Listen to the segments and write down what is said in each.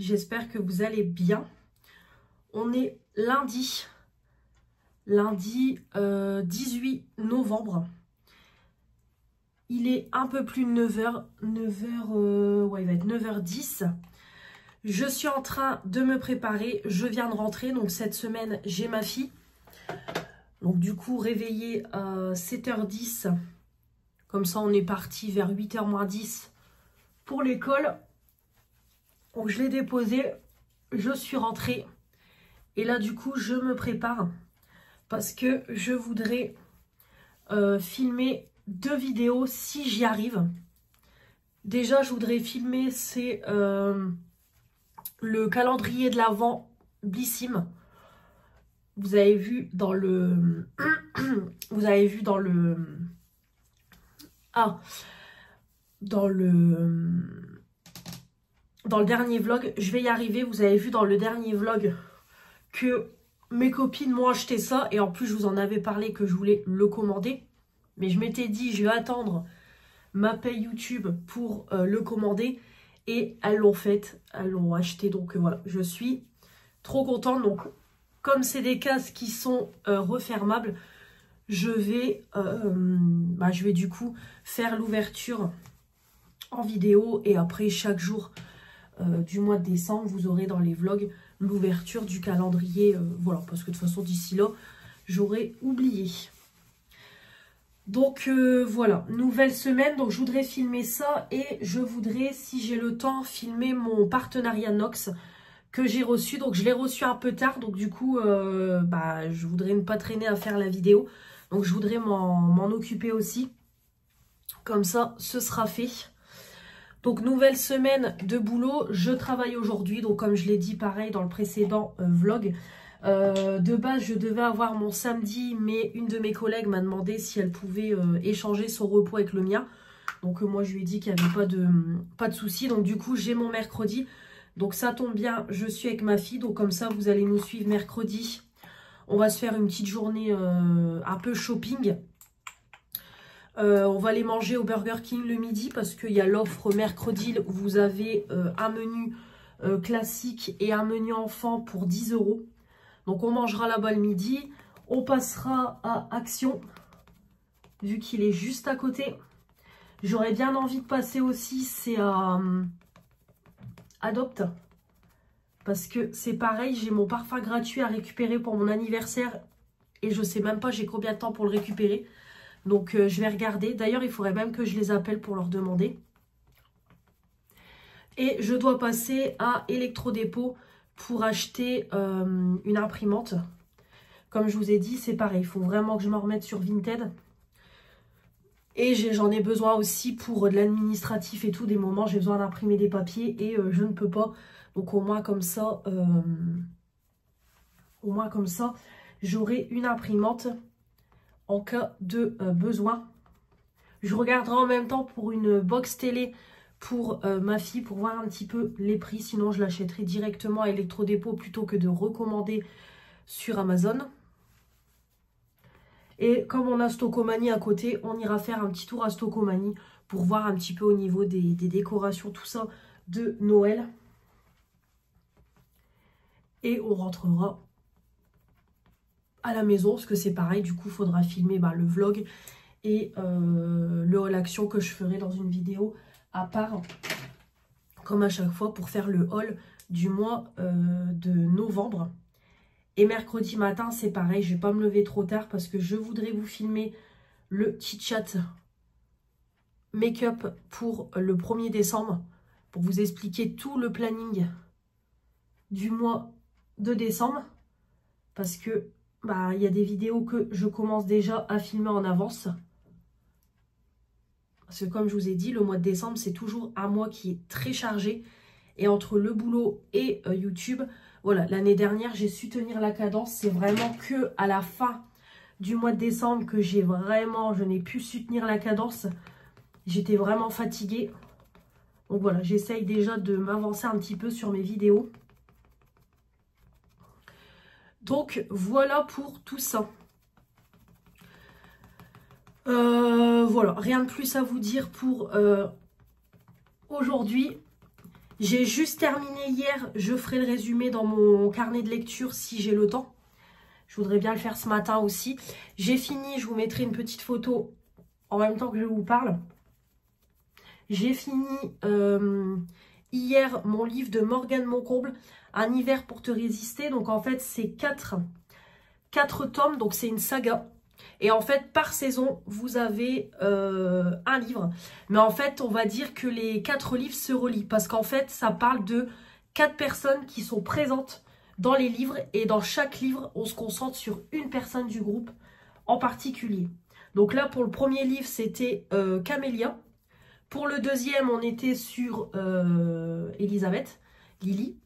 j'espère que vous allez bien. On est lundi 18 novembre. Il est un peu plus de 9h, ouais, il va être 9h10. Je suis en train de me préparer, je viens de rentrer, donc cette semaine j'ai ma fille. Donc du coup réveillée à 7h10, comme ça on est parti vers 8h moins 10 pour l'école. Donc je l'ai déposée, je suis rentrée et là du coup je me prépare parce que je voudrais filmer 2 vidéos si j'y arrive. Déjà je voudrais filmer c'est le calendrier de l'Avent Blissim. Vous avez vu dans le dans le dernier vlog, je vais y arriver. Vous avez vu dans le dernier vlog que mes copines m'ont acheté ça. Et en plus, je vous en avais parlé que je voulais le commander. Mais je m'étais dit, je vais attendre ma paye YouTube pour le commander. Et elles l'ont fait. Elles l'ont acheté. Donc voilà, je suis trop contente. Donc, comme c'est des casques qui sont refermables, je vais du coup faire l'ouverture en vidéo. Et après, chaque jour du mois de décembre, vous aurez dans les vlogs l'ouverture du calendrier. Voilà, parce que de toute façon, d'ici là, j'aurais oublié. Donc voilà, nouvelle semaine. Donc je voudrais filmer ça et je voudrais, si j'ai le temps, filmer mon partenariat Nox que j'ai reçu. Donc je l'ai reçu un peu tard. Donc du coup, je voudrais ne pas traîner à faire la vidéo. Donc je voudrais m'en occuper aussi. Comme ça, ce sera fait. Donc nouvelle semaine de boulot, je travaille aujourd'hui, donc comme je l'ai dit pareil dans le précédent vlog. De base je devais avoir mon samedi, mais une de mes collègues m'a demandé si elle pouvait échanger son repos avec le mien. Donc moi je lui ai dit qu'il n'y avait pas de souci, donc du coup j'ai mon mercredi. Donc ça tombe bien, je suis avec ma fille, donc comme ça vous allez nous suivre mercredi. On va se faire une petite journée un peu shopping. On va aller manger au Burger King le midi parce qu'il y a l'offre mercredi où vous avez un menu classique et un menu enfant pour 10 €. Donc on mangera là-bas le midi. On passera à Action, vu qu'il est juste à côté. J'aurais bien envie de passer aussi, c'est à Adopt. Parce que c'est pareil, j'ai mon parfum gratuit à récupérer pour mon anniversaire. Et je sais même pas j'ai combien de temps pour le récupérer. Donc je vais regarder. D'ailleurs, il faudrait même que je les appelle pour leur demander. Et je dois passer à Electrodépôt pour acheter une imprimante. Comme je vous ai dit, c'est pareil. Il faut vraiment que je me remette sur Vinted. Et j'en ai besoin aussi pour de l'administratif et tout. Des moments, j'ai besoin d'imprimer des papiers et je ne peux pas. Donc au moins comme ça, j'aurai une imprimante en cas de besoin. Je regarderai en même temps pour une box télé pour ma fille pour voir un petit peu les prix. Sinon, je l'achèterai directement à Electrodépôt plutôt que de recommander sur Amazon. Et comme on a Stocomanie à côté, on ira faire un petit tour à Stocomanie pour voir un petit peu au niveau des décorations, tout ça de Noël. Et on rentrera à la maison, parce que c'est pareil, du coup il faudra filmer le vlog et le haul action que je ferai dans une vidéo à part, comme à chaque fois, pour faire le haul du mois de novembre. Et mercredi matin c'est pareil, je vais pas me lever trop tard parce que je voudrais vous filmer le petit chat make-up pour le 1er décembre, pour vous expliquer tout le planning du mois de décembre, parce que il y a des vidéos que je commence déjà à filmer en avance. Parce que comme je vous ai dit, le mois de décembre, c'est toujours un mois qui est très chargé. Et entre le boulot et YouTube, voilà, l'année dernière, j'ai su tenir la cadence. C'est vraiment que à la fin du mois de décembre que je n'ai pu soutenir la cadence. J'étais vraiment fatiguée. Donc voilà, j'essaye déjà de m'avancer un petit peu sur mes vidéos. Donc voilà pour tout ça. Voilà, rien de plus à vous dire pour aujourd'hui. J'ai juste terminé hier. Je ferai le résumé dans mon carnet de lecture si j'ai le temps. Je voudrais bien le faire ce matin aussi. J'ai fini, je vous mettrai une petite photo en même temps que je vous parle. J'ai fini hier mon livre de Morgane Moncomble, Un hiver pour te résister. Donc en fait, c'est 4 tomes, donc c'est une saga. Et en fait, par saison, vous avez un livre. Mais en fait, on va dire que les 4 livres se relient. Parce qu'en fait, ça parle de 4 personnes qui sont présentes dans les livres. Et dans chaque livre, on se concentre sur une personne du groupe en particulier. Donc là, pour le premier livre, c'était Camélia. Pour le deuxième, on était sur Elisabeth, Lily.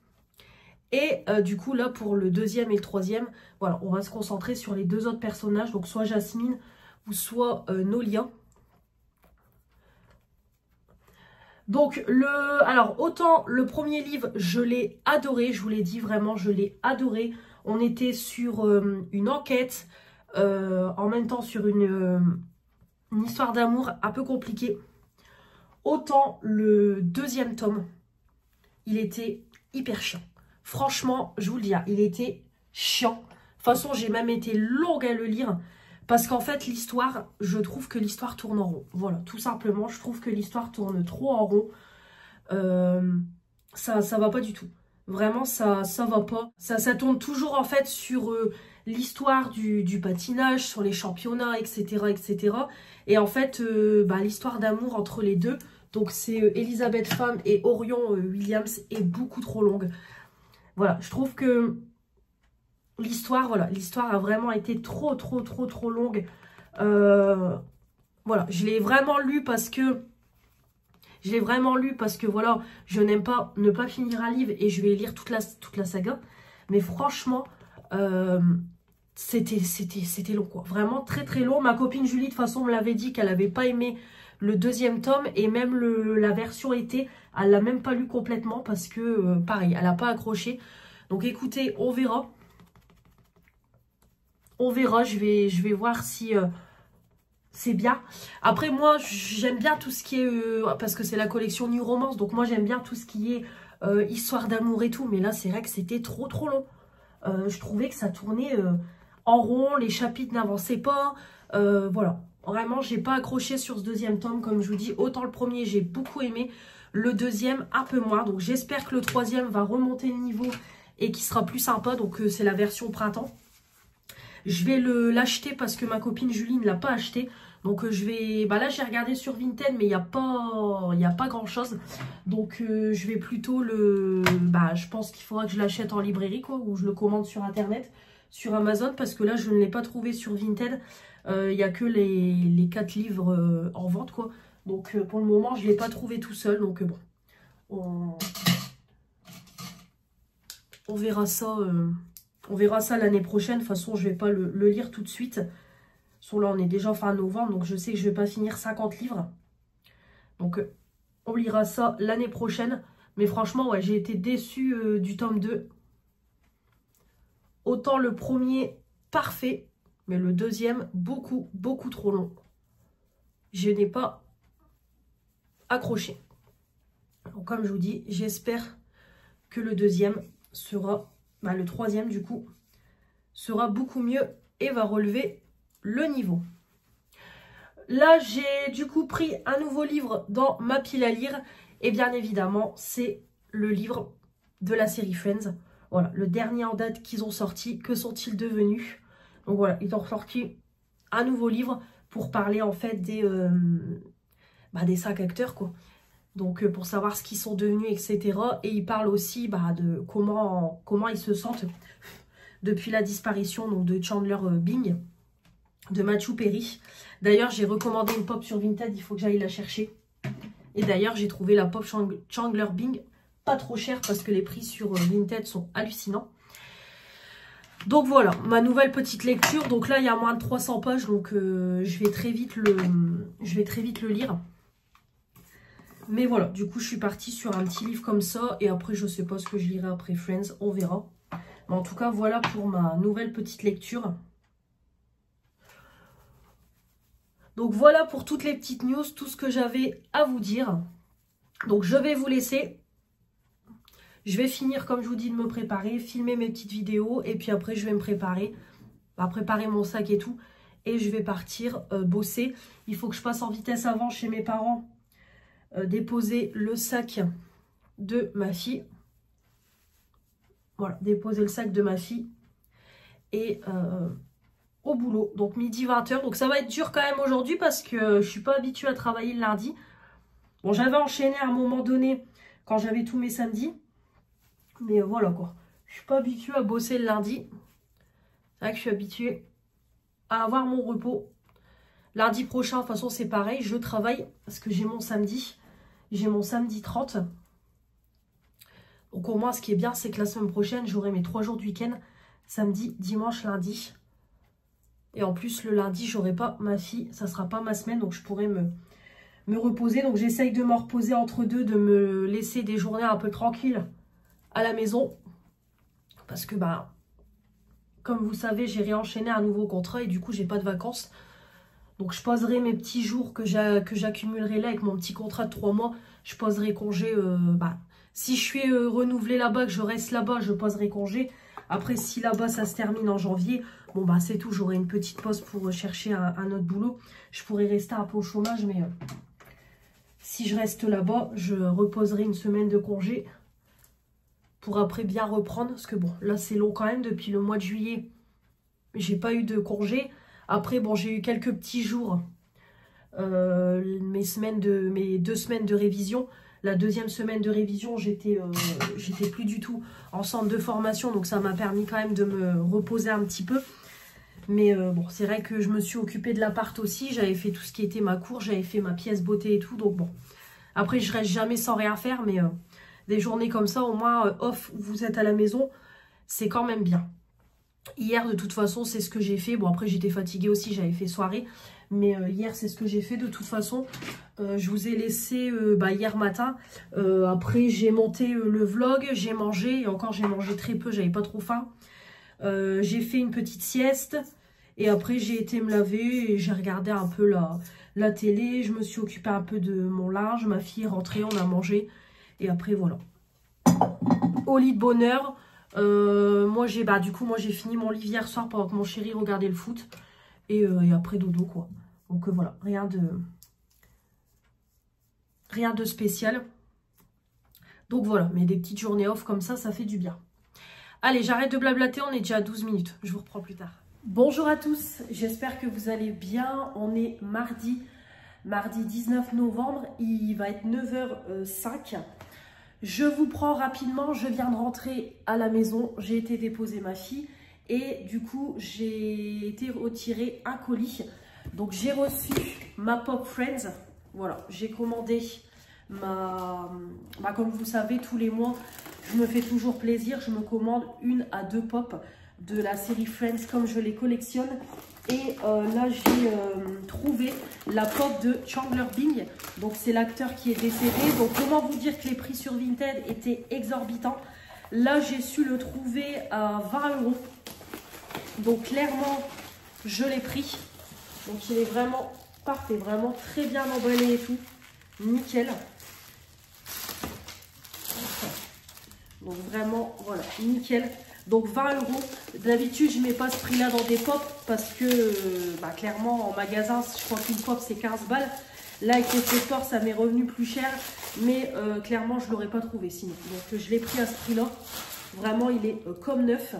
Et du coup, là, pour le deuxième et le troisième, voilà, on va se concentrer sur les 2 autres personnages. Donc, soit Jasmine ou soit Nolia. Donc, alors, autant le premier livre, je l'ai adoré. Je vous l'ai dit, vraiment, je l'ai adoré. On était sur une enquête, en même temps sur une histoire d'amour un peu compliquée. Autant le deuxième tome, il était hyper chiant. Franchement, je vous le dis, il était chiant. De toute façon, j'ai même été longue à le lire. Parce qu'en fait, l'histoire, je trouve que l'histoire tourne en rond. Voilà, tout simplement, je trouve que l'histoire tourne trop en rond. Ça va pas du tout. Vraiment, ça va pas. Ça tourne toujours en fait sur l'histoire du patinage, sur les championnats, etc. etc. Et en fait, l'histoire d'amour entre les deux, donc c'est Elisabeth Femme et Orion Williams, est beaucoup trop longue. Voilà, je trouve que l'histoire, voilà, l'histoire a vraiment été trop longue. Voilà, je l'ai vraiment lu parce que voilà, je n'aime pas ne pas finir un livre et je vais lire toute la saga. Mais franchement, c'était long, quoi. Vraiment très long. Ma copine Julie, de toute façon, me l'avait dit qu'elle n'avait pas aimé le deuxième tome. Et même la version été, elle l'a même pas lu complètement parce que, pareil, elle n'a pas accroché. Donc écoutez, on verra. On verra, je vais voir si c'est bien. Après, moi, j'aime bien tout ce qui est... parce que c'est la collection New Romance. Donc moi, j'aime bien tout ce qui est histoire d'amour et tout. Mais là, c'est vrai que c'était trop long. Je trouvais que ça tournait en rond. Les chapitres n'avançaient pas. Voilà. Vraiment, j'ai pas accroché sur ce deuxième tome. Comme je vous dis, autant le premier, j'ai beaucoup aimé. Le deuxième, un peu moins. Donc j'espère que le troisième va remonter le niveau et qui sera plus sympa. Donc c'est la version printemps. Je vais l'acheter parce que ma copine Julie ne l'a pas acheté. Donc je vais... Bah là j'ai regardé sur Vinted mais il n'y a pas grand chose. Donc je vais plutôt le... Bah je pense qu'il faudra que je l'achète en librairie quoi. Ou je le commande sur internet, sur Amazon. Parce que là je ne l'ai pas trouvé sur Vinted. Il n'y a que les 4 livres en vente quoi. Donc pour le moment je ne l'ai pas trouvé tout seul. Donc bon. On verra ça... On verra ça l'année prochaine. De toute façon, je ne vais pas le lire tout de suite. Là, on est déjà fin novembre. Donc, je sais que je ne vais pas finir 50 livres. Donc, on lira ça l'année prochaine. Mais franchement, ouais, j'ai été déçue du tome 2. Autant le premier, parfait. Mais le deuxième, beaucoup trop long. Je n'ai pas accroché. Donc, comme je vous dis, j'espère que le deuxième sera... le troisième, du coup, sera beaucoup mieux et va relever le niveau. Là, j'ai du coup pris un nouveau livre dans ma pile à lire. Et bien évidemment, c'est le livre de la série Friends. Voilà, le dernier en date qu'ils ont sorti. Que sont-ils devenus? Donc voilà, ils ont sorti un nouveau livre pour parler en fait des 5 acteurs, quoi. Donc pour savoir ce qu'ils sont devenus, etc. Et il parle aussi de comment ils se sentent depuis la disparition donc, de Chandler Bing, de Matthew Perry. D'ailleurs, j'ai recommandé une pop sur Vinted, il faut que j'aille la chercher. Et d'ailleurs, j'ai trouvé la pop Chandler Bing pas trop chère parce que les prix sur Vinted sont hallucinants. Donc voilà, ma nouvelle petite lecture. Donc là, il y a moins de 300 pages, donc je vais très vite le lire. Mais voilà, du coup, je suis partie sur un petit livre comme ça. Et après, je sais pas ce que je lirai après Friends. On verra. Mais en tout cas, voilà pour ma nouvelle petite lecture. Donc, voilà pour toutes les petites news. Tout ce que j'avais à vous dire. Donc, je vais vous laisser. Je vais finir, comme je vous dis, de me préparer, filmer mes petites vidéos. Et puis après, je vais me préparer, préparer mon sac et tout. Et je vais partir bosser. Il faut que je passe en vitesse avant chez mes parents. Déposer le sac de ma fille. Voilà, déposer le sac de ma fille. Et au boulot. Donc midi 20h. Donc ça va être dur quand même aujourd'hui parce que je ne suis pas habituée à travailler le lundi. Bon, j'avais enchaîné à un moment donné quand j'avais tous mes samedis. Mais voilà quoi. Je suis pas habituée à bosser le lundi. C'est vrai que je suis habituée à avoir mon repos. Lundi prochain, de toute façon, c'est pareil. Je travaille parce que j'ai mon samedi. J'ai mon samedi 30. Donc au moins, ce qui est bien, c'est que la semaine prochaine, j'aurai mes 3 jours de week-end. Samedi, dimanche, lundi. Et en plus, le lundi, j'aurai pas ma fille. Ça sera pas ma semaine, donc je pourrai me reposer. Donc j'essaye de me reposer entre deux, de me laisser des journées un peu tranquilles à la maison. Parce que, comme vous savez, j'ai réenchaîné un nouveau contrat et du coup, j'ai pas de vacances. Donc, je poserai mes petits jours que j'accumulerai là avec mon petit contrat de 3 mois. Je poserai congé. Si je suis renouvelée là-bas, que je reste là-bas, je poserai congé. Après, si là-bas, ça se termine en janvier, bon, c'est tout. J'aurai une petite pause pour chercher un autre boulot. Je pourrais rester un peu au chômage, mais si je reste là-bas, je reposerai une semaine de congé pour après bien reprendre. Parce que bon, là, c'est long quand même. Depuis le mois de juillet, j'ai pas eu de congé. Après, bon, j'ai eu quelques petits jours, mes 2 semaines de révision. La deuxième semaine de révision, j'étais plus du tout en centre de formation. Donc, ça m'a permis quand même de me reposer un petit peu. Mais bon, c'est vrai que je me suis occupée de l'appart aussi. J'avais fait tout ce qui était ma cour. J'avais fait ma pièce beauté et tout. Donc, bon. Après, je reste jamais sans rien faire. Mais des journées comme ça, au moins off, où vous êtes à la maison, c'est quand même bien. Hier, de toute façon, c'est ce que j'ai fait. Bon, après, j'étais fatiguée aussi, j'avais fait soirée. Mais hier, c'est ce que j'ai fait. De toute façon, je vous ai laissé hier matin. Après, j'ai monté le vlog, j'ai mangé. Et encore, j'ai mangé très peu, j'avais pas trop faim. J'ai fait une petite sieste. Et après, j'ai été me laver et j'ai regardé un peu la télé. Je me suis occupée un peu de mon linge. Ma fille est rentrée, on a mangé. Et après, voilà. Au lit de bonheur. Moi j'ai fini mon livre hier soir pendant que mon chéri regardait le foot et après dodo quoi. Donc voilà, rien de spécial. Donc voilà, mais des petites journées off comme ça fait du bien. Allez, j'arrête de blablater, on est déjà à 12 minutes. Je vous reprends plus tard. Bonjour à tous, j'espère que vous allez bien. On est mardi 19 novembre, il va être 9h05. Je vous prends rapidement, je viens de rentrer à la maison, j'ai été déposer ma fille et du coup j'ai été retirer un colis. Donc j'ai reçu ma Pop Friends, voilà, j'ai commandé comme vous savez tous les mois, je me fais toujours plaisir, je me commande 1 à 2 pop de la série Friends comme je les collectionne. Et là, j'ai trouvé la pop de Chandler Bing. Donc, c'est l'acteur qui est décédé. Donc, comment vous dire que les prix sur Vinted étaient exorbitants. Là, j'ai su le trouver à 20 €. Donc, clairement, je l'ai pris. Donc, il est vraiment parfait. Vraiment très bien emballé et tout. Nickel. Donc, vraiment, voilà, nickel. Donc 20 €. D'habitude, je ne mets pas ce prix-là dans des pop parce que clairement, en magasin, je crois qu'une pop, c'est 15 balles. Là, avec les sport, ça m'est revenu plus cher. Mais clairement, je ne l'aurais pas trouvé sinon. Donc, je l'ai pris à ce prix-là. Vraiment, il est comme neuf.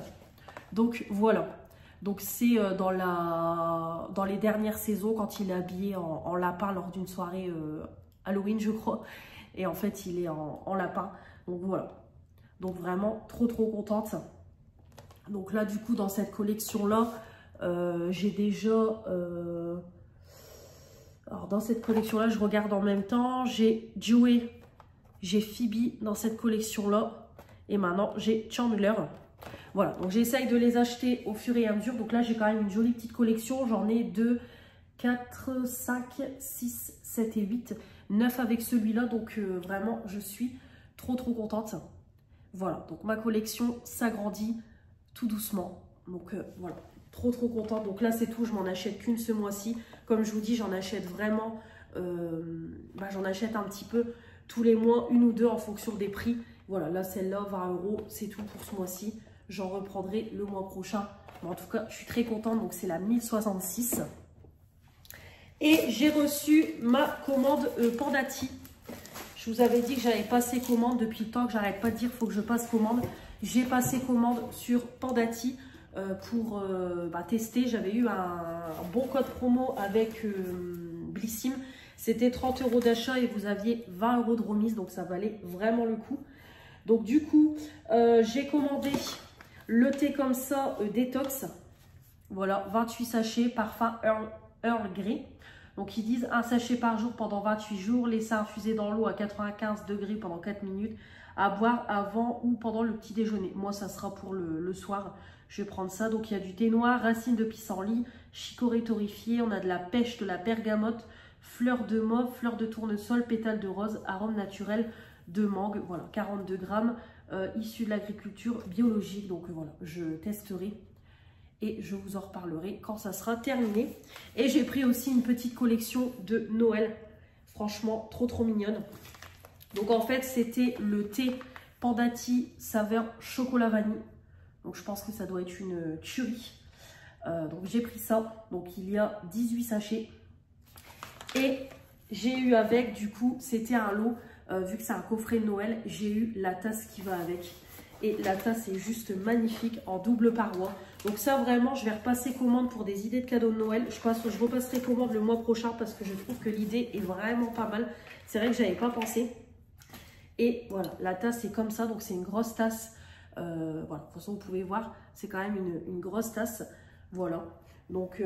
Donc, voilà. Donc, c'est dans les dernières saisons, quand il est habillé en lapin lors d'une soirée Halloween, je crois. Et en fait, il est en lapin. Donc, voilà. Donc, vraiment, trop contente. Donc là, du coup, dans cette collection-là, j'ai déjà... alors, dans cette collection-là, je regarde en même temps. J'ai Joey, j'ai Phoebe dans cette collection-là. Et maintenant, j'ai Chandler. Voilà, donc j'essaye de les acheter au fur et à mesure. Donc là, j'ai quand même une jolie petite collection. J'en ai 2, 4, 5, 6, 7 et 8. 9 avec celui-là. Donc vraiment, je suis trop contente. Voilà, donc ma collection s'agrandit tout doucement. Donc voilà, trop contente. Donc là, c'est tout. Je m'en achète qu'une ce mois-ci. Comme je vous dis, j'en achète vraiment... j'en achète un petit peu tous les mois, 1 ou 2 en fonction des prix. Voilà, là celle-là, 20 €, c'est tout pour ce mois-ci. J'en reprendrai le mois prochain. Mais en tout cas, je suis très contente. Donc c'est la 1066. Et j'ai reçu ma commande Pandati. Je vous avais dit que j'avais passé commande depuis le temps que j'arrête pas de dire qu'il faut que je passe commande. J'ai passé commande sur Pandati pour tester. J'avais eu un bon code promo avec Blissim. C'était 30 € d'achat et vous aviez 20 € de remise. Donc ça valait vraiment le coup. Donc du coup, j'ai commandé le thé comme ça, détox. Voilà, 28 sachets, parfum Earl Grey. Donc ils disent un sachet par jour pendant 28 jours, laisser infuser dans l'eau à 95 degrés pendant 4 minutes, à boire avant ou pendant le petit déjeuner. Moi ça sera pour le soir, je vais prendre ça. Donc il y a du thé noir, racines de pissenlit, chicorée torréfiée, on a de la pêche, de la bergamote, fleurs de mauve, fleurs de tournesol, pétales de rose, arôme naturel de mangue. Voilà, 42 grammes, issus de l'agriculture biologique. Donc voilà, je testerai. Et je vous en reparlerai quand ça sera terminé. Et j'ai pris aussi une petite collection de Noël. Franchement, trop mignonne. Donc en fait, c'était le thé Pandati saveur chocolat vanille. Donc je pense que ça doit être une tuerie. Donc j'ai pris ça. Donc il y a 18 sachets. Et j'ai eu avec, du coup, c'était un lot. Vu que c'est un coffret de Noël, j'ai eu la tasse qui va avec. Et la tasse est juste magnifique en double paroi. Donc ça vraiment, je vais repasser commande pour des idées de cadeaux de Noël. Je repasserai commande le mois prochain parce que je trouve que l'idée est vraiment pas mal. C'est vrai que je n'avais pas pensé. Et voilà, la tasse est comme ça. Donc c'est une grosse tasse. Voilà, de toute façon vous pouvez voir, c'est quand même une grosse tasse. Voilà. Donc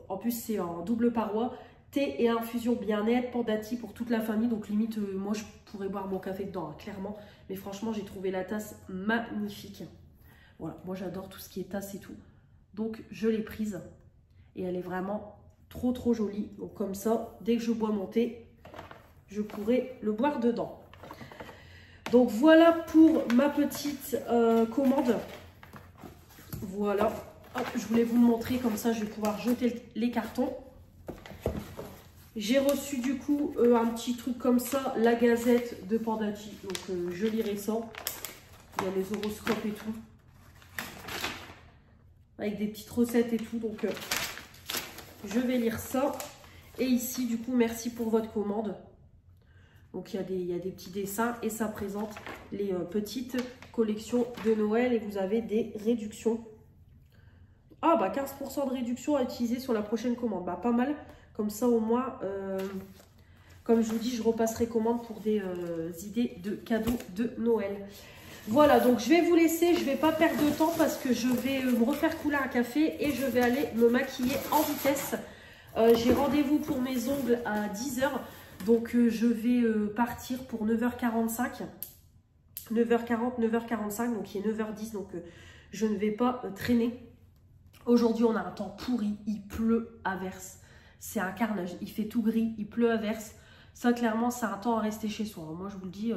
en plus c'est en double paroi. Thé et infusion bien-être, Pandati pour toute la famille. Donc limite, moi je pourrais boire mon café dedans, hein, clairement. Mais franchement, j'ai trouvé la tasse magnifique. Voilà, moi j'adore tout ce qui est tasse et tout. Donc je l'ai prise. Et elle est vraiment trop jolie. Donc comme ça, dès que je bois mon thé, je pourrai le boire dedans. Donc voilà pour ma petite commande. Voilà. Hop, je voulais vous le montrer, comme ça je vais pouvoir jeter les cartons. J'ai reçu du coup un petit truc comme ça, la Gazette de Pandati. Donc je lirai ça. Il y a les horoscopes et tout. Avec des petites recettes et tout. Donc je vais lire ça. Et ici du coup, merci pour votre commande. Donc il y a des petits dessins et ça présente les petites collections de Noël. Et vous avez des réductions. Ah bah 15% de réduction à utiliser sur la prochaine commande. Bah pas mal. Comme ça, au moins, comme je vous dis, je repasserai commande pour des idées de cadeaux de Noël. Voilà, donc je vais vous laisser. Je ne vais pas perdre de temps parce que je vais me refaire couler un café et je vais aller me maquiller en vitesse. J'ai rendez-vous pour mes ongles à 10 h. Donc, je vais partir pour 9h45. 9h40, 9h45. Donc, il est 9h10. Donc, je ne vais pas traîner. Aujourd'hui, on a un temps pourri. Il pleut à verse. C'est un carnage, il fait tout gris, il pleut à verse. Ça, clairement, c'est un temps à rester chez soi. Moi, je vous le dis,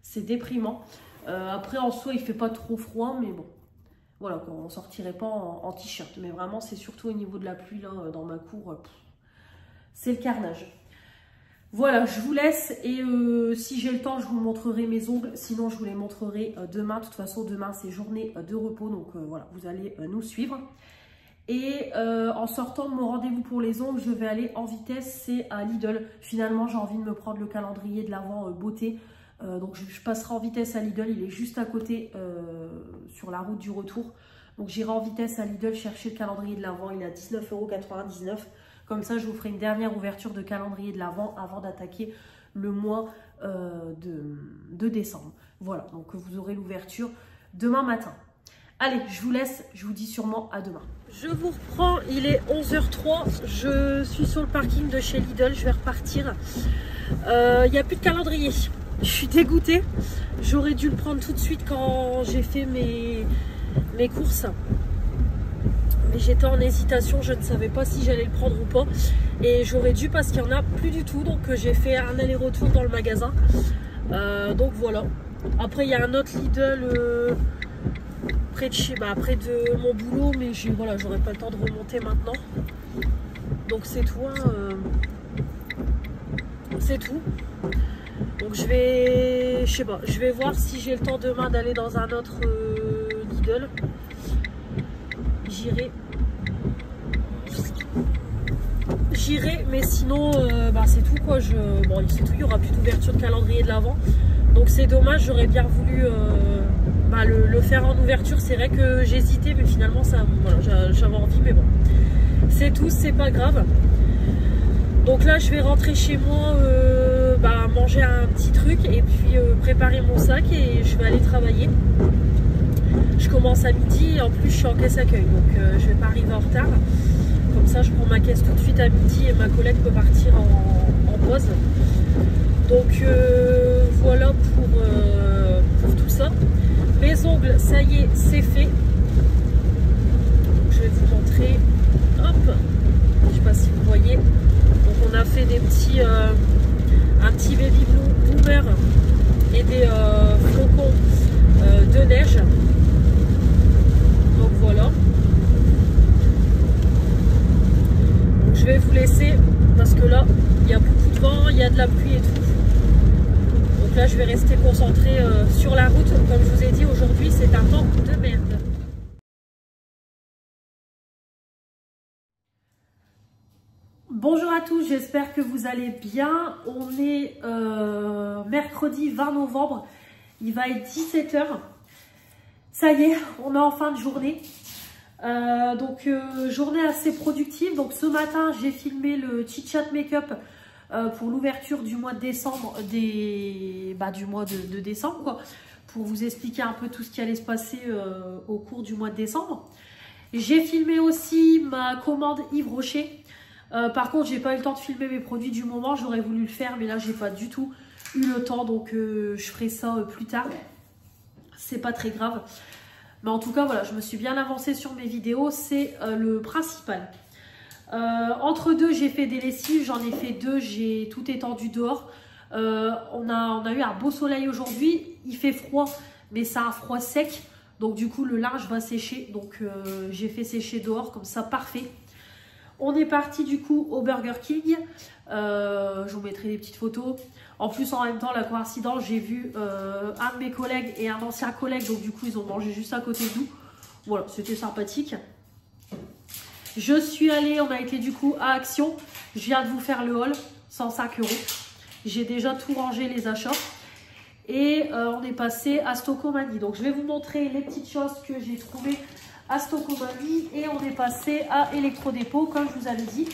c'est déprimant. Après, en soi, il fait pas trop froid, mais bon. Voilà, on ne sortirait pas en t-shirt. Mais vraiment, c'est surtout au niveau de la pluie, là, dans ma cour. C'est le carnage. Voilà, je vous laisse. Et si j'ai le temps, je vous montrerai mes ongles. Sinon, je vous les montrerai demain. De toute façon, demain, c'est journée de repos. Donc, voilà, vous allez nous suivre. Et en sortant de mon rendez-vous pour les ongles, je vais aller en vitesse, c'est à Lidl. Finalement, j'ai envie de me prendre le calendrier de l'Avent beauté. Donc, je passerai en vitesse à Lidl. Il est juste à côté sur la route du retour. Donc, j'irai en vitesse à Lidl chercher le calendrier de l'Avent. Il est à 19,99 €. Comme ça, je vous ferai une dernière ouverture de calendrier de l'Avent avant d'attaquer le mois de décembre. Voilà, donc vous aurez l'ouverture demain matin. Allez, je vous laisse, je vous dis sûrement à demain. Je vous reprends, il est 11h03, je suis sur le parking de chez Lidl, je vais repartir. Il n'y a plus de calendrier, je suis dégoûtée. J'aurais dû le prendre tout de suite quand j'ai fait mes courses. Mais j'étais en hésitation, je ne savais pas si j'allais le prendre ou pas. Et j'aurais dû parce qu'il n'y en a plus du tout, donc j'ai fait un aller-retour dans le magasin. Donc voilà. Après, il y a un autre Lidl... près de mon boulot, mais voilà, j'aurais pas le temps de remonter maintenant. Donc c'est tout, hein, c'est tout. Donc je vais je sais pas, je vais voir si j'ai le temps demain d'aller dans un autre Lidl. J'irai, mais sinon bah, c'est tout quoi. Bon, c'est tout, il n'y aura plus d'ouverture de calendrier de l'Avent. Donc c'est dommage, j'aurais bien voulu bah, le faire en ouverture. C'est vrai que j'hésitais, mais finalement ça, voilà, j'avais envie, mais bon. C'est tout, c'est pas grave. Donc là je vais rentrer chez moi, bah, manger un petit truc et puis préparer mon sac et je vais aller travailler. Je commence à midi et en plus je suis en caisse accueil, donc je vais pas arriver en retard. Comme ça je prends ma caisse tout de suite à midi et ma collègue peut partir en pause. Donc voilà pour tout ça. Mes ongles, ça y est, c'est fait. Donc, je vais vous montrer. Hop, je sais pas si vous voyez. Donc on a fait des petits, un petit baby boomer et des flocons de neige. Donc voilà. Donc, je vais vous laisser parce que là il y a beaucoup de vent, il y a de la pluie et tout. Donc là je vais rester concentrée sur la route. Comme je vous ai dit, aujourd'hui c'est un temps de merde. Bonjour à tous, j'espère que vous allez bien. On est mercredi 20 novembre, il va être 17 h. Ça y est, on est en fin de journée. Journée assez productive. Donc ce matin, j'ai filmé le Chit Chat Make-up pour l'ouverture du mois de décembre, du mois de décembre, quoi, pour vous expliquer un peu tout ce qui allait se passer au cours du mois de décembre. J'ai filmé aussi ma commande Yves Rocher. Par contre, j'ai pas eu le temps de filmer mes produits du moment. J'aurais voulu le faire, mais là, j'ai pas du tout eu le temps. Donc, je ferai ça plus tard. C'est pas très grave. Mais en tout cas, voilà, je me suis bien avancée sur mes vidéos. C'est le principal. Entre deux, j'ai fait des lessives. J'en ai fait deux. J'ai tout étendu dehors. On a eu un beau soleil aujourd'hui. Il fait froid, mais c'est un froid sec. Donc, du coup, le linge va sécher. Donc, j'ai fait sécher dehors. Comme ça, parfait. On est parti du coup au Burger King. Je vous mettrai des petites photos. En plus, en même temps, la coïncidence, j'ai vu un de mes collègues et un ancien collègue. Donc du coup, ils ont mangé juste à côté de nous. Voilà, c'était sympathique. Je suis allée, on a été du coup à Action. Je viens de vous faire le haul, 105 €. J'ai déjà tout rangé les achats. Et on est passé à Stocomanie. Donc je vais vous montrer les petites choses que j'ai trouvées à Stocomanie et on est passé à Electrodépôt comme je vous avais dit.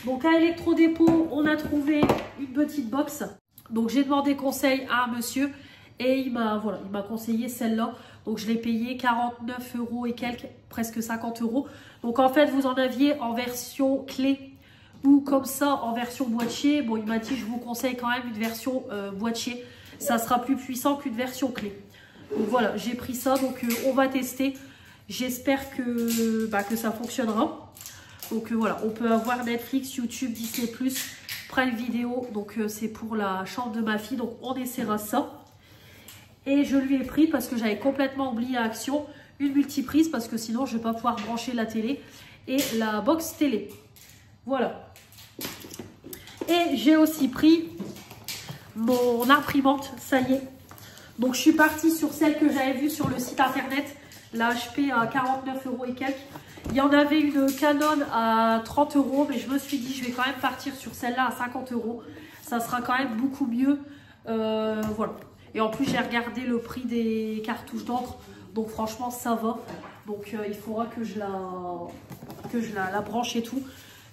Donc à Electrodépôt, on a trouvé une petite box. Donc j'ai demandé conseil à un monsieur et il m'a conseillé celle-là. Donc je l'ai payé 49 € et quelques, presque 50 €. Donc en fait, vous en aviez en version clé ou comme ça en version boîtier. Bon, il m'a dit je vous conseille quand même une version boîtier. Ça sera plus puissant qu'une version clé. Donc voilà, j'ai pris ça. Donc on va tester. J'espère que ça fonctionnera. Donc voilà, on peut avoir Netflix, YouTube, Disney+, Prime Video. Donc c'est pour la chambre de ma fille. Donc on essaiera ça. Et je lui ai pris parce que j'avais complètement oublié à Action une multiprise parce que sinon je ne vais pas pouvoir brancher la télé et la box télé. Voilà. Et j'ai aussi pris mon imprimante, ça y est. Donc je suis partie sur celle que j'avais vue sur le site internet. La HP à 49 € et quelques. Il y en avait une Canon à 30 €, mais je me suis dit je vais quand même partir sur celle-là à 50 €. Ça sera quand même beaucoup mieux. Voilà. Et en plus j'ai regardé le prix des cartouches d'encre. Donc franchement ça va. Donc il faudra que je la branche et tout.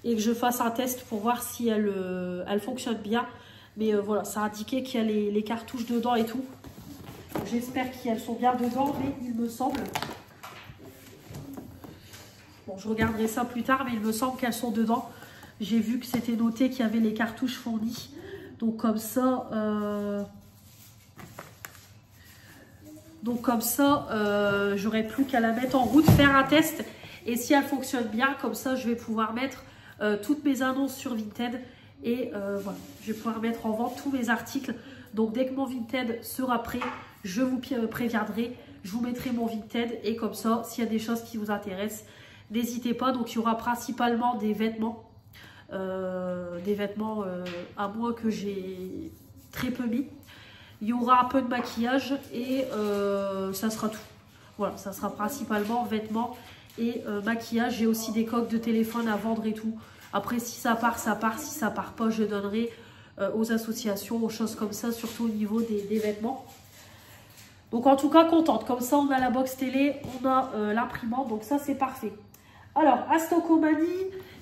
Et que je fasse un test pour voir si elle fonctionne bien. Mais voilà, ça a indiqué qu'il y a les cartouches dedans et tout. J'espère qu'elles sont bien dedans, mais il me semble. Bon, je regarderai ça plus tard, mais il me semble qu'elles sont dedans. J'ai vu que c'était noté qu'il y avait les cartouches fournies. Donc comme ça, j'aurai plus qu'à la mettre en route, faire un test. Et si elle fonctionne bien, comme ça, je vais pouvoir mettre toutes mes annonces sur Vinted. Et voilà, je vais pouvoir mettre en vente tous mes articles. Donc dès que mon Vinted sera prêt, je vous préviendrai. Je vous mettrai mon Vinted. Et comme ça, s'il y a des choses qui vous intéressent, n'hésitez pas. Donc il y aura principalement des vêtements. À moi que j'ai très peu mis. Il y aura un peu de maquillage et ça sera tout. Voilà, ça sera principalement vêtements et maquillage. J'ai aussi des coques de téléphone à vendre et tout. Après, si ça part, ça part. Si ça part pas, je donnerai aux associations, aux choses comme ça, surtout au niveau des vêtements. Donc en tout cas, contente. Comme ça, on a la box télé, on a l'imprimante. Donc ça, c'est parfait. Alors, à Stockomanie,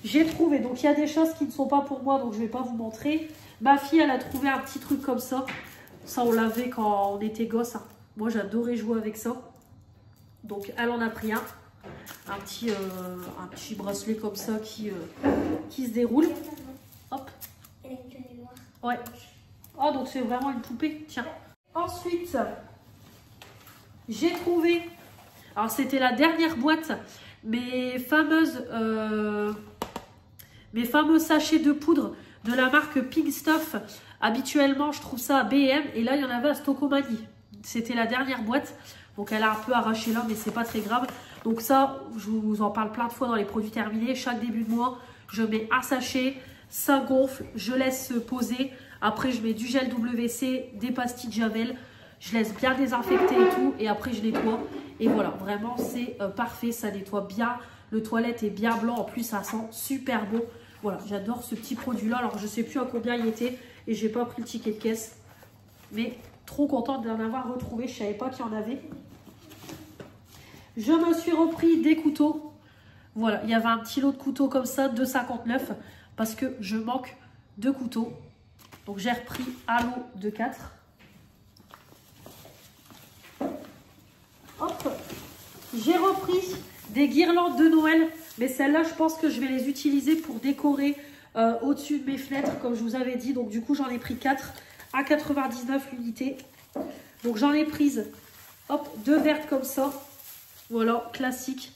j'ai trouvé. Donc il y a des choses qui ne sont pas pour moi, donc je ne vais pas vous montrer. Ma fille, elle a trouvé un petit truc comme ça. Ça, on l'avait quand on était gosse. Hein. Moi, j'adorais jouer avec ça. Donc, elle en a pris un. Un petit bracelet comme ça qui se déroule. Hop. Ouais. Oh, donc c'est vraiment une poupée. Tiens. Ensuite, j'ai trouvé... Alors, c'était la dernière boîte. Mes fameux sachets de poudre de la marque Pink Stuff. Habituellement, je trouve ça à B&M et là, il y en avait à Stockomanie. C'était la dernière boîte. Donc, elle a un peu arraché là, mais c'est pas très grave. Donc ça, je vous en parle plein de fois dans les produits terminés. Chaque début de mois, je mets un sachet, ça gonfle, je laisse poser. Après, je mets du gel WC, des pastilles de Javel. Je laisse bien désinfecter et tout. Et après, je nettoie. Et voilà, vraiment, c'est parfait. Ça nettoie bien. Le toilette est bien blanc. En plus, ça sent super bon. Voilà, j'adore ce petit produit-là. Alors, je ne sais plus à combien il était. Et je n'ai pas pris le ticket de caisse. Mais trop contente d'en avoir retrouvé. Je ne savais pas qu'il y en avait. Je me suis repris des couteaux. Voilà, il y avait un petit lot de couteaux comme ça, 2,59 € parce que je manque de couteaux. Donc j'ai repris un lot de 4. Hop. J'ai repris des guirlandes de Noël. Mais celles-là, je pense que je vais les utiliser pour décorer au-dessus de mes fenêtres, comme je vous avais dit. Donc du coup, j'en ai pris 4 à 99 l'unité. Donc j'en ai prise, hop, 2 vertes comme ça. Voilà, classique,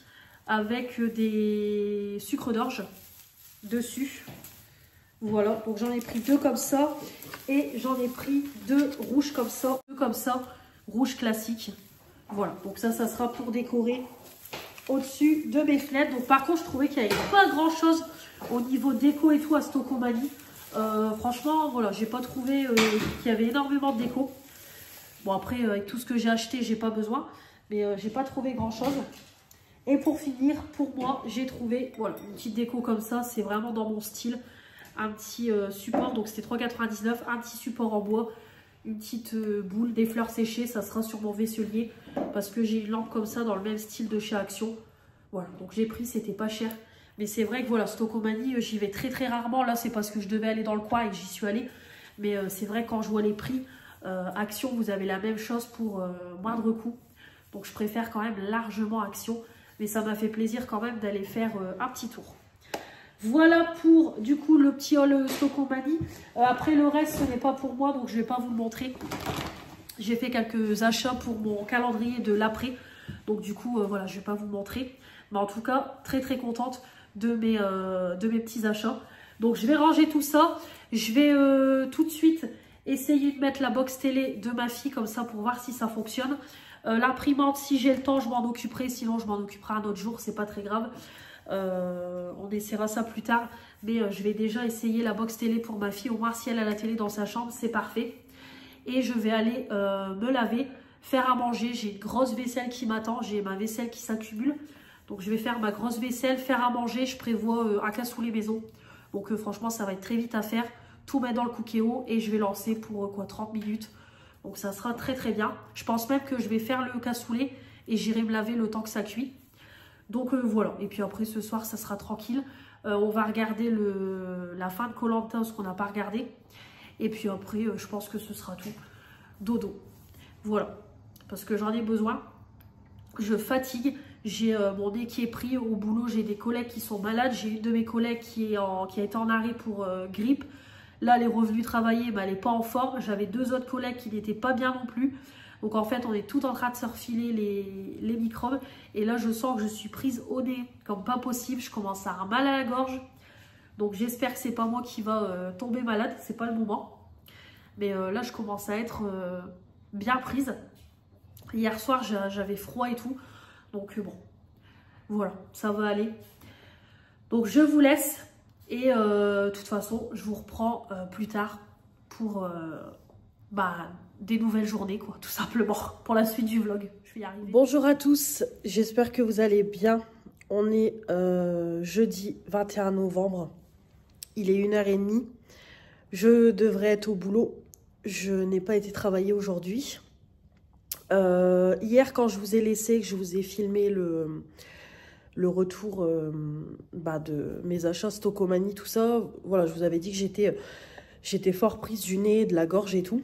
avec des sucres d'orge dessus. Voilà, donc j'en ai pris 2 comme ça. Et j'en ai pris 2 rouges comme ça. 2 comme ça, rouge classique. Voilà, donc ça sera pour décorer au-dessus de mes fenêtres. Donc par contre, je trouvais qu'il n'y avait pas grand-chose au niveau déco et tout à Stockomanie. Franchement, voilà, j'ai pas trouvé qu'il y avait énormément de déco. Bon, après, avec tout ce que j'ai acheté, j'ai pas besoin. Mais j'ai pas trouvé grand chose. Et pour finir, pour moi, j'ai trouvé voilà, une petite déco comme ça. C'est vraiment dans mon style. Un petit support, donc c'était 3,99 €. Un petit support en bois. Une petite boule, des fleurs séchées. Ça sera sur mon vaisselier. Parce que j'ai une lampe comme ça dans le même style de chez Action. Voilà, donc j'ai pris, c'était pas cher. Mais c'est vrai que voilà, Stockomanie, j'y vais très très rarement. Là, c'est parce que je devais aller dans le coin et que j'y suis allée. Mais c'est vrai, quand je vois les prix, Action, vous avez la même chose pour moindre coût. Donc je préfère quand même largement Action. Mais ça m'a fait plaisir quand même d'aller faire un petit tour. Voilà pour du coup le petit haul Stockomanie. Après le reste, ce n'est pas pour moi, donc je ne vais pas vous le montrer. J'ai fait quelques achats pour mon calendrier de l'après. Donc du coup, voilà, je ne vais pas vous le montrer. Mais en tout cas, très très contente de mes petits achats. Donc je vais ranger tout ça. Je vais tout de suite essayer de mettre la box télé de ma fille comme ça pour voir si ça fonctionne. L'imprimante, si j'ai le temps, je m'en occuperai. Sinon, je m'en occuperai un autre jour. C'est pas très grave. On essaiera ça plus tard. Mais je vais déjà essayer la box télé pour ma fille. Au moins, si elle a la télé dans sa chambre, c'est parfait. Et je vais aller me laver, faire à manger. J'ai une grosse vaisselle qui m'attend. J'ai ma vaisselle qui s'accumule. Donc, je vais faire ma grosse vaisselle, faire à manger. Je prévois un cassoulet maison. Donc, franchement, ça va être très vite à faire. Tout mettre dans le Cookéo et je vais lancer pour 30 minutes. Donc ça sera très très bien. Je pense même que je vais faire le cassoulet et j'irai me laver le temps que ça cuit. Donc voilà. Et puis après ce soir, ça sera tranquille. On va regarder la fin de Koh-Lanta, ce qu'on n'a pas regardé. Et puis après, je pense que ce sera tout. Dodo. Voilà. Parce que j'en ai besoin. Je fatigue. J'ai mon nez qui est pris au boulot. J'ai des collègues qui sont malades. J'ai une de mes collègues qui a été en arrêt pour grippe. Là, elle est revenue travailler, mais elle n'est pas en forme. J'avais 2 autres collègues qui n'étaient pas bien non plus. Donc en fait, on est tout en train de se refiler les microbes. Et là, je sens que je suis prise au nez comme pas possible. Je commence à avoir mal à la gorge. Donc j'espère que c'est pas moi qui va tomber malade. C'est pas le moment. Mais là, je commence à être bien prise. Hier soir, j'avais froid et tout. Donc bon, voilà, ça va aller. Donc je vous laisse. Et de toute façon, je vous reprends plus tard pour des nouvelles journées, quoi, tout simplement, pour la suite du vlog. Je vais y arriver. Bonjour à tous, j'espère que vous allez bien. On est jeudi 21 novembre, il est 1h30. Je devrais être au boulot, je n'ai pas été travailler aujourd'hui. Hier, quand je vous ai laissé, que je vous ai filmé le retour de mes achats, Stocomanie, tout ça, voilà, je vous avais dit que j'étais fort prise du nez, de la gorge et tout.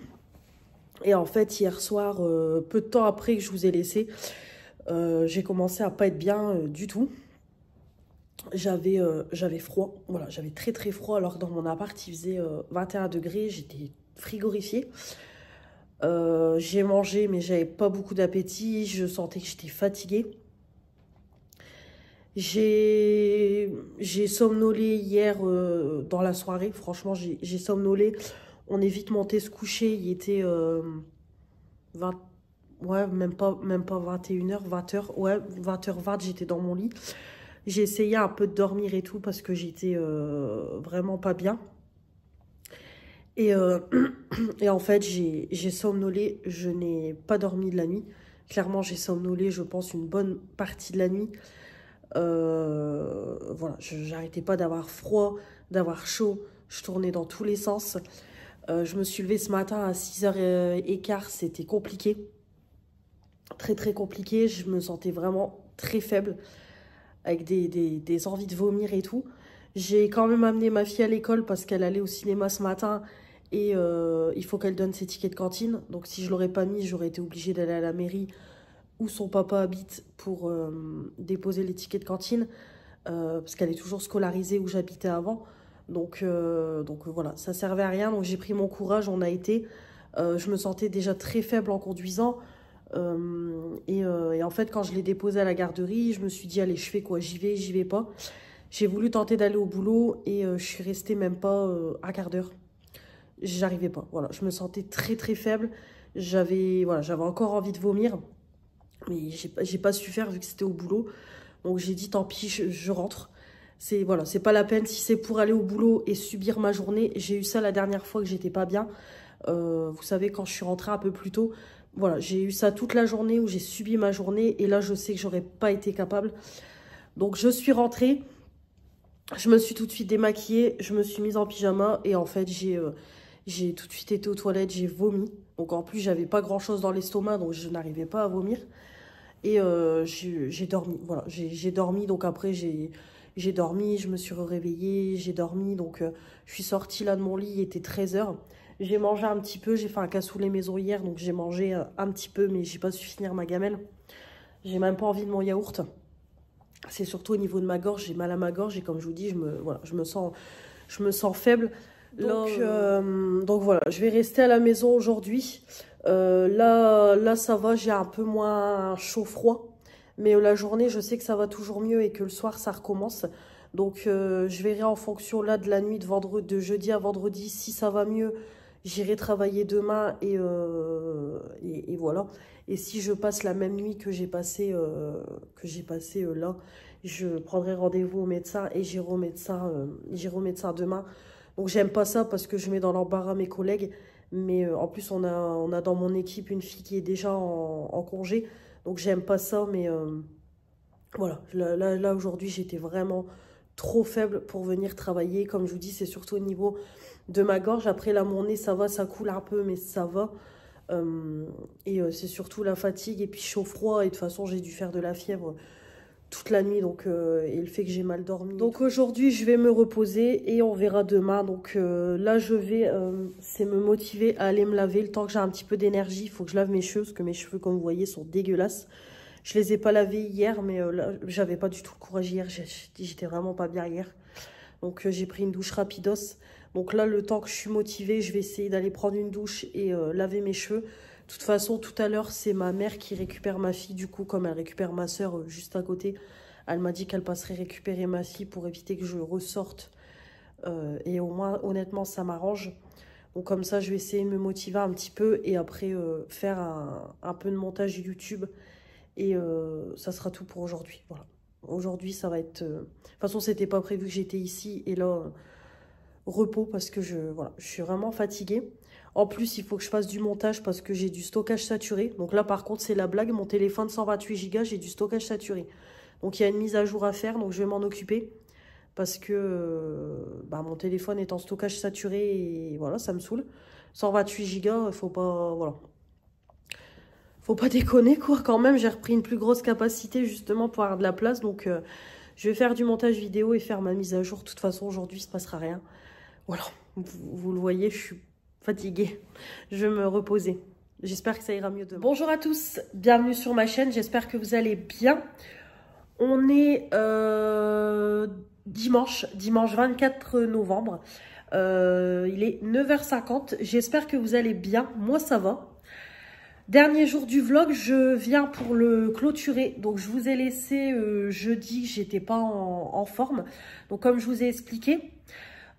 Et en fait, hier soir, peu de temps après que je vous ai laissé, j'ai commencé à pas être bien du tout. J'avais froid, voilà, j'avais très très froid alors que dans mon appart il faisait 21 degrés, j'étais frigorifiée. J'ai mangé mais j'avais pas beaucoup d'appétit, je sentais que j'étais fatiguée. J'ai somnolé hier dans la soirée, franchement j'ai somnolé. On est vite monté se coucher, il était 20, ouais, même pas 21h, 20h, ouais, 20h20, j'étais dans mon lit. J'ai essayé un peu de dormir et tout parce que j'étais vraiment pas bien. Et en fait, j'ai somnolé, je n'ai pas dormi de la nuit. Clairement, j'ai somnolé, je pense, une bonne partie de la nuit. Voilà, j'arrêtais pas d'avoir froid, d'avoir chaud. Je tournais dans tous les sens. Je me suis levée ce matin à 6h15, c'était compliqué. Très très compliqué, je me sentais vraiment très faible, avec des envies de vomir et tout. J'ai quand même amené ma fille à l'école parce qu'elle allait au cinéma ce matin et il faut qu'elle donne ses tickets de cantine. Donc si je l'aurais pas mis, j'aurais été obligée d'aller à la mairie où son papa habite pour déposer les tickets de cantine parce qu'elle est toujours scolarisée où j'habitais avant. Donc voilà, ça servait à rien. Donc j'ai pris mon courage, on a été. Je me sentais déjà très faible en conduisant. Et en fait, quand je l'ai déposé à la garderie, je me suis dit, allez, je fais quoi? J'y vais pas. J'ai voulu tenter d'aller au boulot et je suis restée même pas un quart d'heure. J'arrivais pas, voilà. Je me sentais très très faible. J'avais encore envie de vomir. Mais j'ai pas su faire vu que c'était au boulot. Donc j'ai dit, tant pis, je rentre. C'est pas la peine. Si c'est pour aller au boulot et subir ma journée, j'ai eu ça la dernière fois que j'étais pas bien. Vous savez, quand je suis rentrée un peu plus tôt, voilà, j'ai eu ça toute la journée où j'ai subi ma journée et là je sais que j'aurais pas été capable. Donc je suis rentrée, je me suis tout de suite démaquillée, je me suis mise en pyjama et en fait j'ai tout de suite été aux toilettes, j'ai vomi. Donc en plus j'avais pas grand chose dans l'estomac donc je n'arrivais pas à vomir. Et j'ai dormi, voilà, j'ai dormi donc après j'ai dormi, je me suis réveillée, j'ai dormi donc je suis sortie là de mon lit, il était 13h. J'ai mangé un petit peu, j'ai fait un cassoulet maison hier, donc j'ai mangé un petit peu, mais j'ai pas su finir ma gamelle. J'ai même pas envie de mon yaourt. C'est surtout au niveau de ma gorge, j'ai mal à ma gorge et comme je vous dis, je me sens faible. Donc voilà, je vais rester à la maison aujourd'hui. Là ça va, j'ai un peu moins chaud-froid. Mais la journée, je sais que ça va toujours mieux et que le soir, ça recommence. Donc je verrai en fonction là de la nuit de jeudi à vendredi si ça va mieux. J'irai travailler demain et voilà. Et si je passe la même nuit que j'ai passé là, je prendrai rendez-vous au médecin et j'irai au médecin demain. Donc j'aime pas ça parce que je mets dans l'embarras mes collègues. Mais en plus, on a dans mon équipe une fille qui est déjà en congé. Donc j'aime pas ça, mais voilà. Là aujourd'hui, j'étais vraiment trop faible pour venir travailler. Comme je vous dis, c'est surtout au niveau de ma gorge. Après, là, mon nez, ça va, ça coule un peu, mais ça va. C'est surtout la fatigue et puis chaud-froid. Et de toute façon, j'ai dû faire de la fièvre toute la nuit, donc et le fait que j'ai mal dormi. Donc aujourd'hui, je vais me reposer et on verra demain. Donc là, je vais c'est me motiver à aller me laver. Le temps que j'ai un petit peu d'énergie, il faut que je lave mes cheveux parce que mes cheveux, comme vous voyez, sont dégueulasses. Je les ai pas lavés hier, mais là, j'avais pas du tout le courage hier. J'étais vraiment pas bien hier. Donc j'ai pris une douche rapidos. Donc là, le temps que je suis motivée, je vais essayer d'aller prendre une douche et laver mes cheveux. De toute façon, tout à l'heure, c'est ma mère qui récupère ma fille. Du coup, comme elle récupère ma soeur juste à côté, elle m'a dit qu'elle passerait récupérer ma fille pour éviter que je ressorte. Et au moins, honnêtement, ça m'arrange. Donc comme ça, je vais essayer de me motiver un petit peu et après faire un peu de montage YouTube. Et ça sera tout pour aujourd'hui. Voilà. Aujourd'hui, ça va être... De toute façon, c'était pas prévu que j'étais ici. Et là, repos parce que je suis vraiment fatiguée. En plus, il faut que je fasse du montage parce que j'ai du stockage saturé. Donc là, par contre, c'est la blague. Mon téléphone 128 Go, j'ai du stockage saturé. Donc il y a une mise à jour à faire, donc je vais m'en occuper. Parce que mon téléphone est en stockage saturé et voilà, ça me saoule. 128 Go, faut pas... Voilà. Faut pas déconner, quoi. Quand même, j'ai repris une plus grosse capacité justement pour avoir de la place. Donc je vais faire du montage vidéo et faire ma mise à jour. De toute façon, aujourd'hui, il ne se passera rien. Voilà, vous le voyez, je suis fatiguée. Je vais me reposer. J'espère que ça ira mieux demain. Bonjour à tous, bienvenue sur ma chaîne. J'espère que vous allez bien. On est dimanche 24 novembre. Il est 9h50. J'espère que vous allez bien. Moi, ça va. Dernier jour du vlog, je viens pour le clôturer. Donc, je vous ai laissé jeudi, j'étais pas en forme. Donc, comme je vous ai expliqué.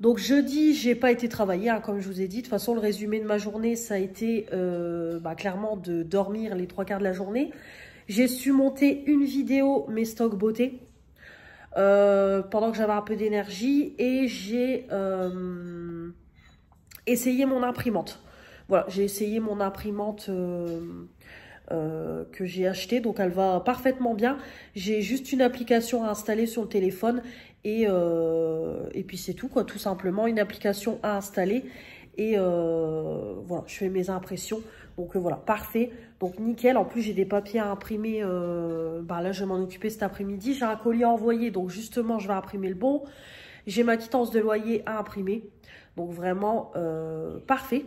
Donc, jeudi, j'ai pas été travailler, hein, comme je vous ai dit. De toute façon, le résumé de ma journée, ça a été clairement de dormir les 3/4 de la journée. J'ai su monter une vidéo, mes stocks beauté, pendant que j'avais un peu d'énergie. Et j'ai essayé mon imprimante. Voilà, j'ai essayé mon imprimante que j'ai achetée. Donc, elle va parfaitement bien. J'ai juste une application à installer sur le téléphone. Et puis, c'est tout, quoi. Tout simplement, une application à installer. Et voilà, je fais mes impressions. Donc, voilà, parfait. Donc, nickel. En plus, j'ai des papiers à imprimer. Là, je vais m'en occuper cet après-midi. J'ai un colis à envoyer. Donc, justement, je vais imprimer le bon. J'ai ma quittance de loyer à imprimer. Donc, vraiment, parfait.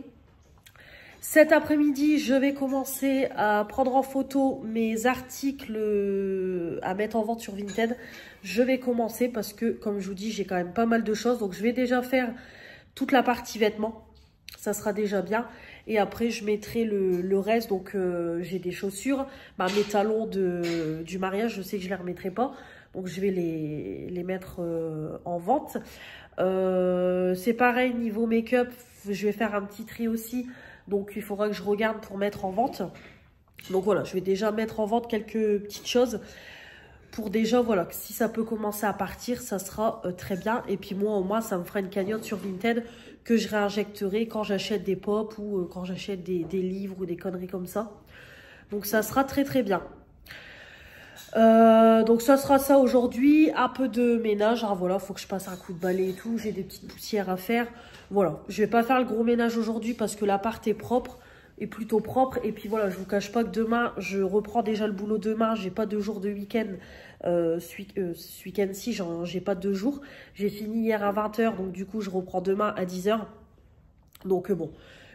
Cet après-midi, je vais commencer à prendre en photo mes articles à mettre en vente sur Vinted. Je vais commencer parce que, comme je vous dis, j'ai quand même pas mal de choses. Donc, je vais déjà faire toute la partie vêtements. Ça sera déjà bien. Et après, je mettrai le reste. Donc, j'ai des chaussures. Mes talons du mariage, je sais que je ne les remettrai pas. Donc, je vais les mettre en vente. C'est pareil, niveau make-up, je vais faire un petit tri aussi. Donc, il faudra que je regarde pour mettre en vente. Donc, voilà, je vais déjà mettre en vente quelques petites choses. Pour déjà, voilà, si ça peut commencer à partir, ça sera très bien. Et puis, moi, au moins, ça me fera une cagnotte sur Vinted que je réinjecterai quand j'achète des pop ou quand j'achète des livres ou des conneries comme ça. Donc, ça sera très, très bien. Donc, ça sera ça aujourd'hui. Un peu de ménage. Alors, voilà, il faut que je passe un coup de balai et tout. J'ai des petites poussières à faire. Voilà, je vais pas faire le gros ménage aujourd'hui parce que l'appart est propre, est plutôt propre. Et puis voilà, je vous cache pas que demain, je reprends déjà le boulot demain. J'ai pas 2 jours de week-end. Ce week-end-ci, j'ai pas 2 jours. J'ai fini hier à 20 h, donc du coup, je reprends demain à 10 h. Donc bon,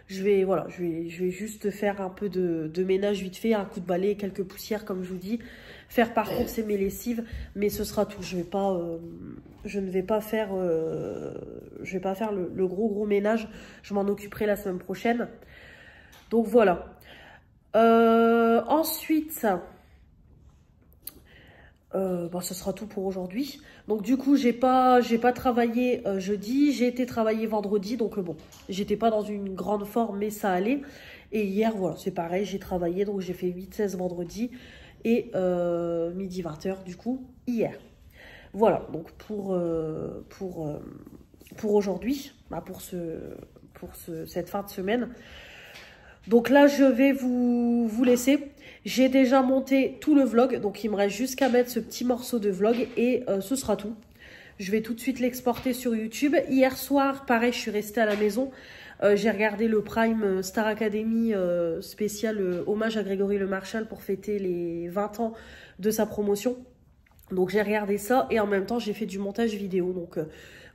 je vais juste faire un peu de ménage vite fait, un coup de balai, quelques poussières comme je vous dis. Faire par contre, c'est mes lessives, mais ce sera tout. Je ne vais pas faire le gros ménage. Je m'en occuperai la semaine prochaine. Donc voilà. Ensuite, ce sera tout pour aujourd'hui. Donc du coup, j'ai pas travaillé jeudi. J'ai été travailler vendredi. Donc bon, j'étais pas dans une grande forme, mais ça allait. Et hier, voilà, c'est pareil. J'ai travaillé, donc j'ai fait 8-16 vendredi. Et midi 20 h du coup hier. Voilà, donc pour aujourd'hui, pour cette fin de semaine. Donc là, je vais vous laisser. J'ai déjà monté tout le vlog, donc il me reste juste qu'à mettre ce petit morceau de vlog et ce sera tout. Je vais tout de suite l'exporter sur YouTube. Hier soir, pareil, je suis restée à la maison. J'ai regardé le Prime Star Academy spécial hommage à Grégory Le Marchal pour fêter les 20 ans de sa promotion. Donc j'ai regardé ça et en même temps j'ai fait du montage vidéo. Donc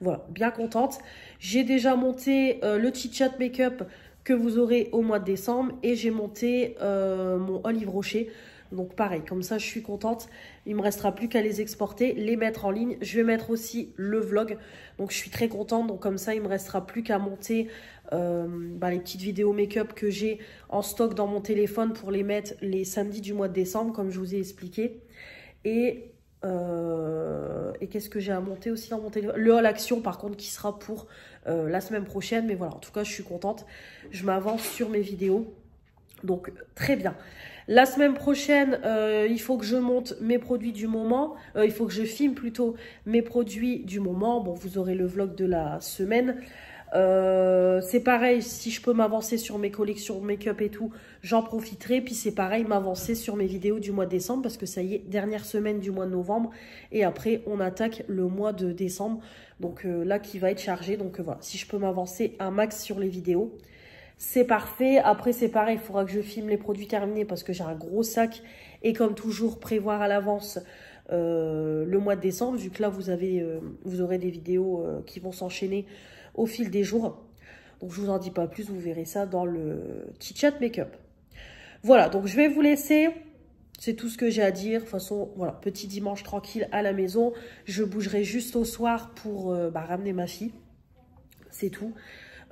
voilà, bien contente. J'ai déjà monté le chit-chat make-up que vous aurez au mois de décembre et j'ai monté mon Olive Rocher. Donc pareil, comme ça je suis contente. Il me restera plus qu'à les exporter, les mettre en ligne. Je vais mettre aussi le vlog. Donc je suis très contente. Donc comme ça il me restera plus qu'à monter les petites vidéos make-up que j'ai en stock dans mon téléphone pour les mettre les samedis du mois de décembre comme je vous ai expliqué. Et qu'est-ce que j'ai à monter aussi dans mon téléphone? Le haul action par contre qui sera pour la semaine prochaine. Mais voilà, en tout cas je suis contente. Je m'avance sur mes vidéos. Donc très bien. La semaine prochaine, il faut que je monte mes produits du moment. Il faut que je filme plutôt mes produits du moment. Bon, vous aurez le vlog de la semaine. C'est pareil, si je peux m'avancer sur mes collections make-up et tout, j'en profiterai. Puis c'est pareil, m'avancer sur mes vidéos du mois de décembre parce que ça y est, dernière semaine du mois de novembre. Et après, on attaque le mois de décembre. Donc là, qui va être chargé. Donc voilà, si je peux m'avancer un max sur les vidéos, c'est parfait. Après, c'est pareil, il faudra que je filme les produits terminés parce que j'ai un gros sac. Et comme toujours, prévoir à l'avance le mois de décembre, vu que là, vous aurez des vidéos qui vont s'enchaîner au fil des jours. Donc, je vous en dis pas plus, vous verrez ça dans le petit chat make-up. Voilà, donc je vais vous laisser. C'est tout ce que j'ai à dire. De toute façon, voilà, petit dimanche tranquille à la maison. Je bougerai juste au soir pour ramener ma fille. C'est tout.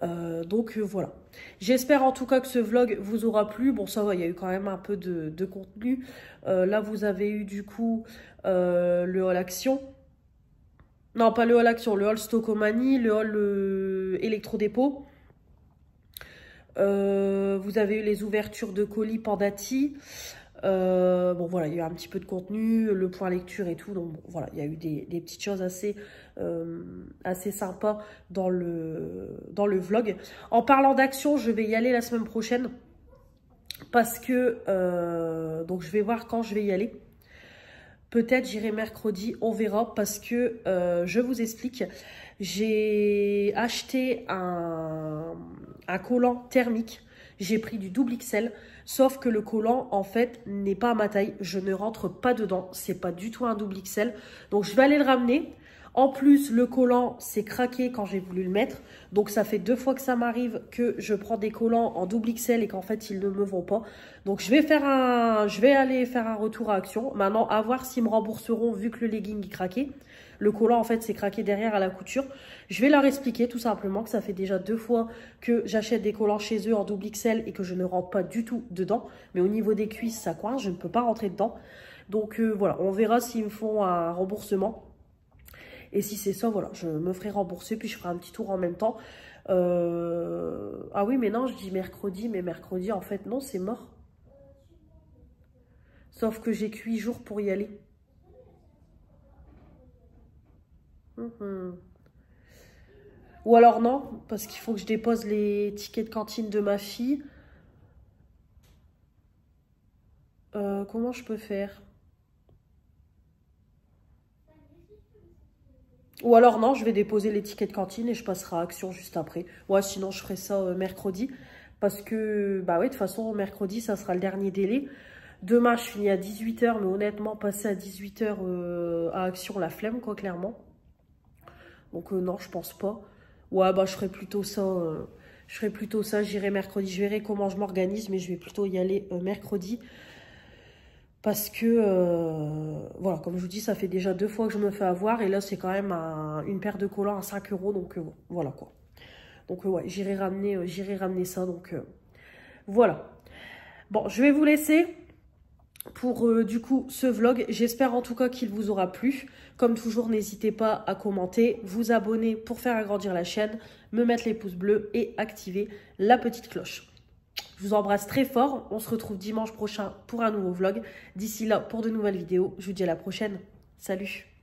Donc voilà. J'espère en tout cas que ce vlog vous aura plu. Bon, ça va, il y a eu quand même un peu de contenu. Là, vous avez eu du coup le haul action. Non, pas le haul action, le haul Stockomanie, le haul électrodépôt. Vous avez eu les ouvertures de colis Pandati. Bon voilà, il y a eu un petit peu de contenu, le point lecture et tout. Donc bon, voilà, il y a eu des petites choses assez sympas dans le vlog. En parlant d'action, je vais y aller la semaine prochaine. Parce que, donc je vais voir quand je vais y aller. Peut-être j'irai mercredi, on verra, parce que je vous explique. J'ai acheté un collant thermique. J'ai pris du double XL, sauf que le collant, en fait, n'est pas à ma taille. Je ne rentre pas dedans. C'est pas du tout un double XL. Donc, je vais aller le ramener. En plus, le collant s'est craqué quand j'ai voulu le mettre. Donc, ça fait 2 fois que ça m'arrive que je prends des collants en double XL et qu'en fait, ils ne me vont pas. Donc, je vais aller faire un retour à Action. Maintenant, à voir s'ils me rembourseront vu que le legging est craqué. Le collant, en fait, s'est craqué derrière à la couture. Je vais leur expliquer tout simplement que ça fait déjà 2 fois que j'achète des collants chez eux en double XL et que je ne rentre pas du tout dedans. Mais au niveau des cuisses, ça coince. Je ne peux pas rentrer dedans. Donc, voilà, on verra s'ils me font un remboursement. Et si c'est ça, voilà, je me ferai rembourser, puis je ferai un petit tour en même temps. Ah oui, mais non, je dis mercredi, mais mercredi, en fait, non, c'est mort. Sauf que j'ai que 8 jours pour y aller. Ou alors non, parce qu'il faut que je dépose les tickets de cantine de ma fille. Comment je peux faire ? Ou alors non, je vais déposer les tickets de cantine et je passerai à Action juste après. Ouais, sinon je ferai ça mercredi. Parce que, bah oui, de toute façon, mercredi, ça sera le dernier délai. Demain, je finis à 18 h, mais honnêtement, passer à 18 h à Action, la flemme, quoi, clairement. Donc non, je pense pas. Ouais, bah je ferai plutôt ça. J'irai mercredi. Je verrai comment je m'organise, mais je vais plutôt y aller mercredi. Parce que, voilà, comme je vous dis, ça fait déjà 2 fois que je me fais avoir. Et là, c'est quand même une paire de collants à 5 €. Donc, voilà, quoi. Donc, ouais, j'irai ramener ça. Donc, voilà. Bon, je vais vous laisser pour, du coup, ce vlog. J'espère en tout cas qu'il vous aura plu. Comme toujours, n'hésitez pas à commenter, vous abonner pour faire agrandir la chaîne, me mettre les pouces bleus et activer la petite cloche. Je vous embrasse très fort. On se retrouve dimanche prochain pour un nouveau vlog. D'ici là, pour de nouvelles vidéos, je vous dis à la prochaine. Salut!